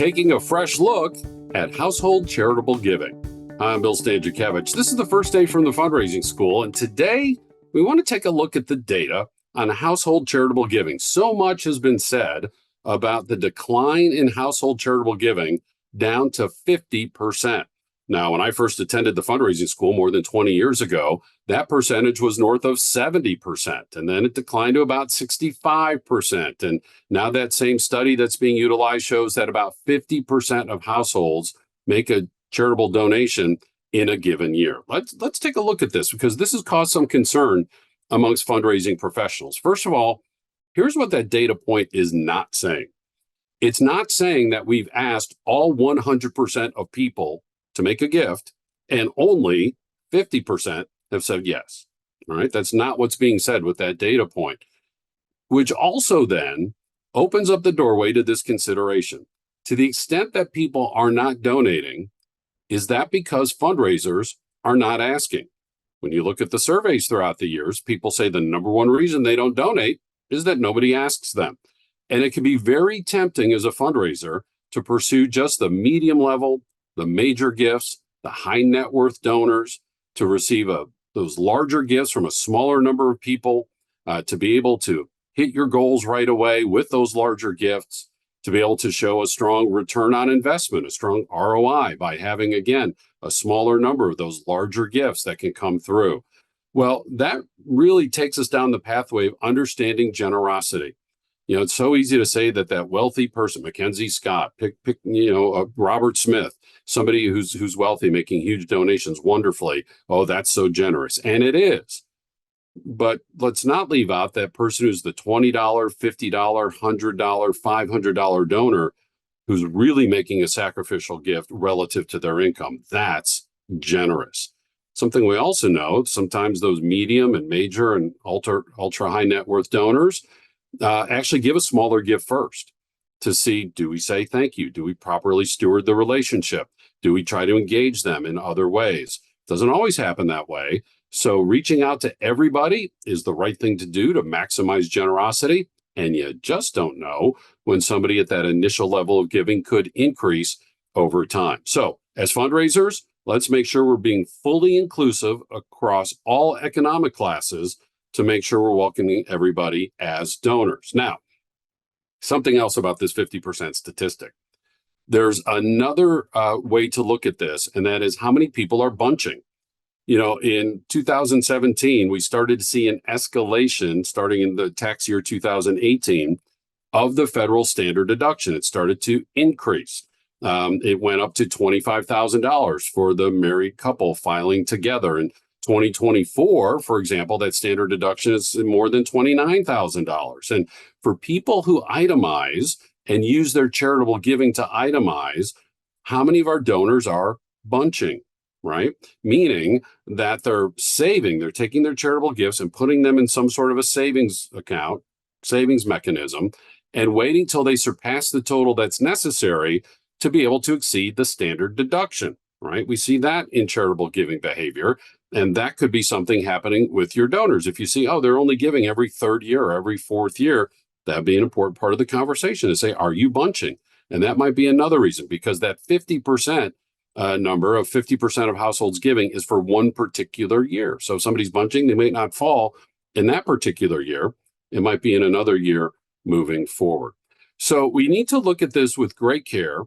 taking a fresh look at household charitable giving. I'm Bill Stanczykiewicz. This is the first day from the fundraising school, and today we want to take a look at the data on household charitable giving. So much has been said about the decline in household charitable giving down to 50%. Now, when I first attended the fundraising school more than 20 years ago, that percentage was north of 70%, and then it declined to about 65%. And now that same study that's being utilized shows that about 50% of households make a charitable donation in a given year. Let's take a look at this, because this has caused some concern amongst fundraising professionals. First of all, here's what that data point is not saying. It's not saying that we've asked all 100% of people to make a gift and only 50% have said yes. All right, that's not what's being said with that data point, which also then opens up the doorway to this consideration. To the extent that people are not donating, is that because fundraisers are not asking? When you look at the surveys throughout the years, people say the number one reason they don't donate is that nobody asks them. And it can be very tempting as a fundraiser to pursue just the medium level, the major gifts, the high net worth donors, to receive those larger gifts from a smaller number of people, to be able to hit your goals right away with those larger gifts, to be able to show a strong return on investment, a strong ROI by having, again, a smaller number of those larger gifts that can come through. Well, that really takes us down the pathway of understanding generosity. You know, it's so easy to say that wealthy person, Mackenzie Scott, pick Robert Smith, somebody who's wealthy, making huge donations wonderfully. Oh, that's so generous. And it is. But let's not leave out that person who's the $20, $50, $100, $500 donor who's really making a sacrificial gift relative to their income. That's generous. Something we also know, sometimes those medium and major and ultra high net worth donors actually give a smaller gift first to see, do we say thank you? Do we properly steward the relationship? Do we try to engage them in other ways? Doesn't always happen that way. So reaching out to everybody is the right thing to do to maximize generosity. And you just don't know when somebody at that initial level of giving could increase over time. So as fundraisers, let's make sure we're being fully inclusive across all economic classes to make sure we're welcoming everybody as donors. Now, something else about this 50% statistic. There's another way to look at this, and that is how many people are bunching. You know, in 2017, we started to see an escalation starting in the tax year 2018 of the federal standard deduction. It started to increase. It went up to $25,000 for the married couple filing together. In 2024, for example, that standard deduction is more than $29,000. And for people who itemize and use their charitable giving to itemize, how many of our donors are bunching? Right? Meaning that they're saving, they're taking their charitable gifts and putting them in some sort of a savings account, savings mechanism, and waiting till they surpass the total that's necessary to be able to exceed the standard deduction, right? We see that in charitable giving behavior, and that could be something happening with your donors. If you see, oh, they're only giving every third year or every fourth year, that'd be an important part of the conversation to say, are you bunching? And that might be another reason, because that 50% number of 50% of households giving is for one particular year. So if somebody's bunching, they may not fall in that particular year. It might be in another year moving forward. So we need to look at this with great care,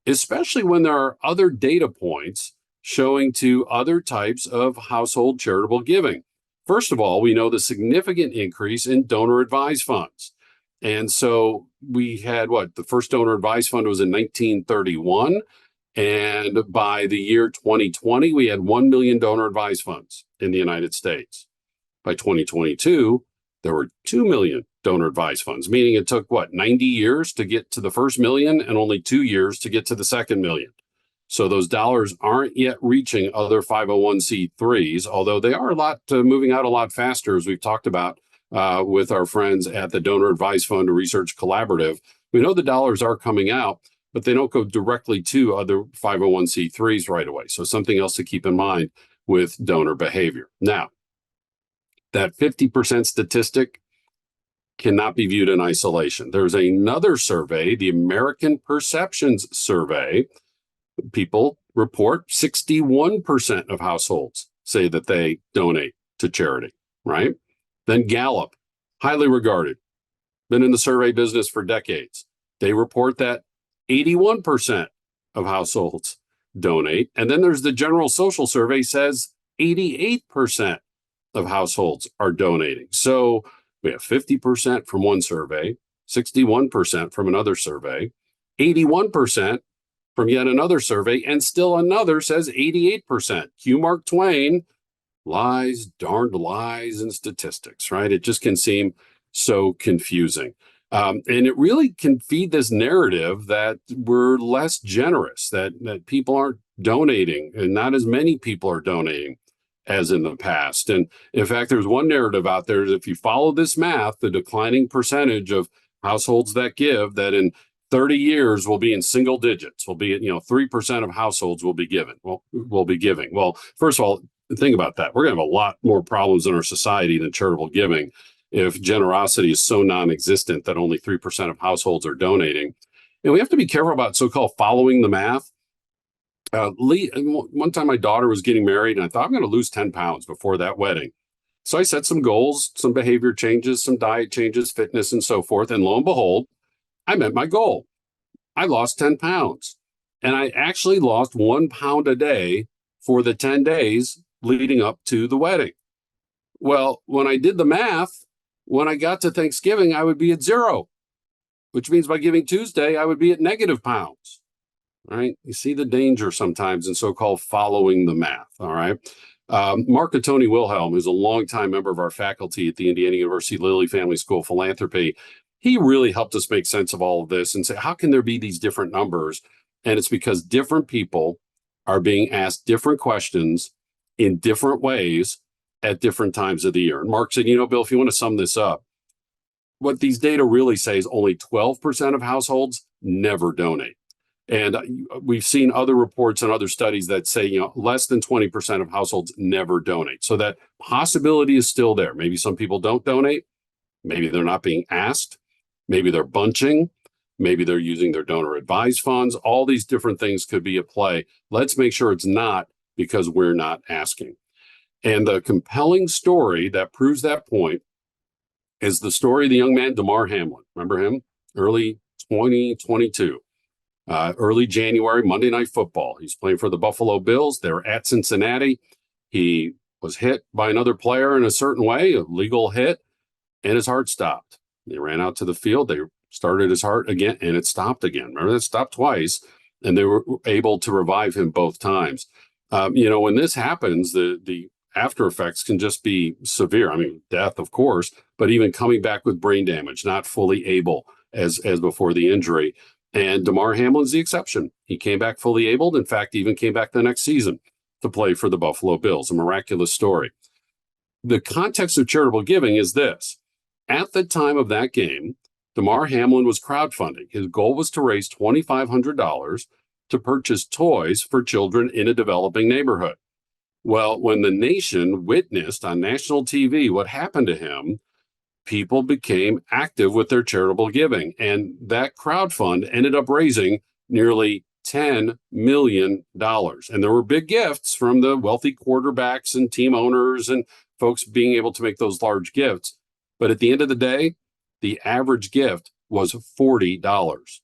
especially when there are other data points showing to other types of household charitable giving. First of all, we know the significant increase in donor advised funds. And so we had the first donor advised fund was in 1931. And by the year 2020, we had 1 million donor advised funds in the United States. By 2022, there were 2 million donor advised funds, meaning it took 90 years to get to the first million and only 2 years to get to the second million. So those dollars aren't yet reaching other 501c3s, although they are moving out a lot faster, as we've talked about with our friends at the Donor Advised Fund Research Collaborative. We know the dollars are coming out, but they don't go directly to other 501c3s right away. So something else to keep in mind with donor behavior. Now, that 50% statistic, cannot be viewed in isolation. There's another survey, the American Perceptions Survey. People report 61% of households say that they donate to charity, right? Then Gallup, highly regarded, been in the survey business for decades. They report that 81% of households donate. And then there's the General Social Survey says 88% of households are donating. So we have 50% from one survey, 61% from another survey, 81% from yet another survey, and still another says 88%. Q Mark Twain, lies, darned lies, and statistics, right? It just can seem so confusing. And it really can feed this narrative that we're less generous, that people aren't donating, and not as many people are donating as in the past. And in fact, there's one narrative out there that if you follow this math, the declining percentage of households that give, that in 30 years will be in single digits, will be at, 3% of households will be giving. Well, first of all, think about that. We're going to have a lot more problems in our society than charitable giving if generosity is so non-existent that only 3% of households are donating. And we have to be careful about so-called following the math. One time my daughter was getting married and I thought I'm going to lose 10 pounds before that wedding. So I set some goals, some behavior changes, some diet changes, fitness, and so forth. And lo and behold, I met my goal. I lost 10 pounds. And I actually lost 1 pound a day for the 10 days leading up to the wedding. Well, when I did the math, when I got to Thanksgiving, I would be at 0, which means by Giving Tuesday, I would be at negative pounds. All right. You see the danger sometimes in so-called following the math. All right. Mark-Tony Wilhelm, who's a longtime member of our faculty at the Indiana University Lilly Family School of Philanthropy, he really helped us make sense of all of this and say, how can there be these different numbers? And it's because different people are being asked different questions in different ways at different times of the year. And Mark said, Bill, if you want to sum this up, what these data really say is only 12% of households never donate. And we've seen other reports and other studies that say, less than 20% of households never donate. So that possibility is still there. Maybe some people don't donate. Maybe they're not being asked. Maybe they're bunching. Maybe they're using their donor advised funds. All these different things could be at play. Let's make sure it's not because we're not asking. And the compelling story that proves that point is the story of the young man, Demar Hamlin. Remember him? Early 2022. Early January, Monday Night Football. He's playing for the Buffalo Bills. They're at Cincinnati. He was hit by another player in a certain way, a legal hit, and his heart stopped. They ran out to the field. They started his heart again, and it stopped again. Remember, it stopped twice, and they were able to revive him both times. When this happens, the after effects can just be severe. I mean, death, of course, but even coming back with brain damage, not fully able as before the injury. And Demar Hamlin's the exception. He came back fully able. In fact, even came back the next season to play for the Buffalo Bills. A miraculous story. The context of charitable giving is this. At the time of that game, Demar Hamlin was crowdfunding. His goal was to raise $2,500 to purchase toys for children in a developing neighborhood. Well, when the nation witnessed on national TV what happened to him, people became active with their charitable giving. And that crowdfund ended up raising nearly $10 million. And there were big gifts from the wealthy quarterbacks and team owners and folks being able to make those large gifts. But at the end of the day, the average gift was $40,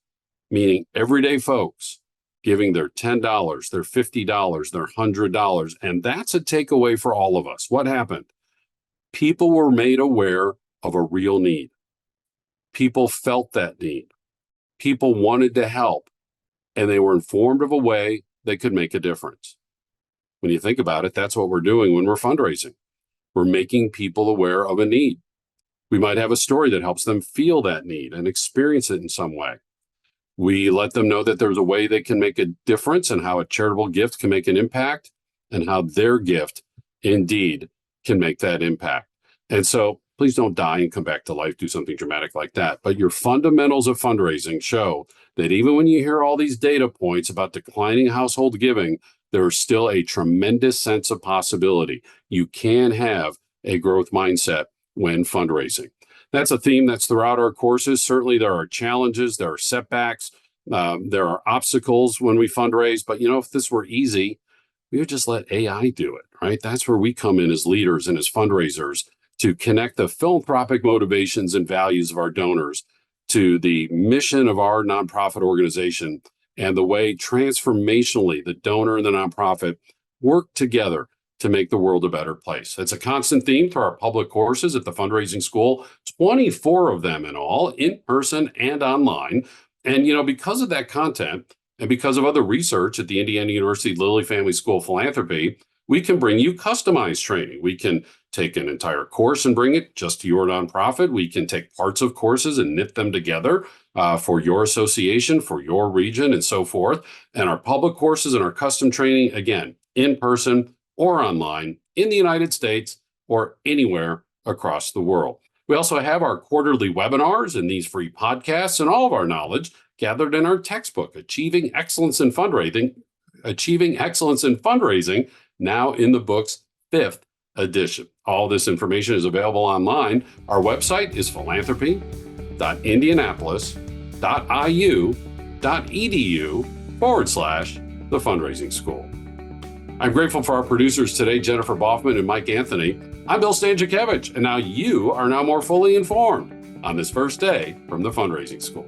meaning everyday folks giving their $10, their $50, their $100. And that's a takeaway for all of us. What happened? People were made aware of a real need. People felt that need. People wanted to help, and they were informed of a way they could make a difference. When you think about it, that's what we're doing when we're fundraising. We're making people aware of a need. We might have a story that helps them feel that need and experience it in some way. We let them know that there's a way they can make a difference and how a charitable gift can make an impact and how their gift indeed can make that impact. And so please don't die and come back to life, do something dramatic like that. But your fundamentals of fundraising show that even when you hear all these data points about declining household giving, there is still a tremendous sense of possibility. You can have a growth mindset when fundraising. That's a theme that's throughout our courses. Certainly there are challenges, there are setbacks, there are obstacles when we fundraise. But if this were easy, we would just let AI do it, right? That's where we come in as leaders and as fundraisers to connect the philanthropic motivations and values of our donors to the mission of our nonprofit organization and the way transformationally the donor and the nonprofit work together to make the world a better place. It's a constant theme through our public courses at the Fundraising School, 24 of them in all, in person and online. And, because of that content and because of other research at the Indiana University Lilly Family School of Philanthropy, we can bring you customized training. We can take an entire course and bring it just to your nonprofit. We can take parts of courses and knit them together for your association, for your region, and so forth. And our public courses and our custom training, again, in person or online in the United States or anywhere across the world. We also have our quarterly webinars and these free podcasts and all of our knowledge gathered in our textbook, Achieving Excellence in Fundraising, now in the book's 5th edition. All this information is available online. Our website is philanthropy.indianapolis.iu.edu/the fundraising school. I'm grateful for our producers today, Jennifer Boffman and Mike Anthony. I'm Bill Stanczykiewicz, and now you are more fully informed on this first day from the Fundraising School.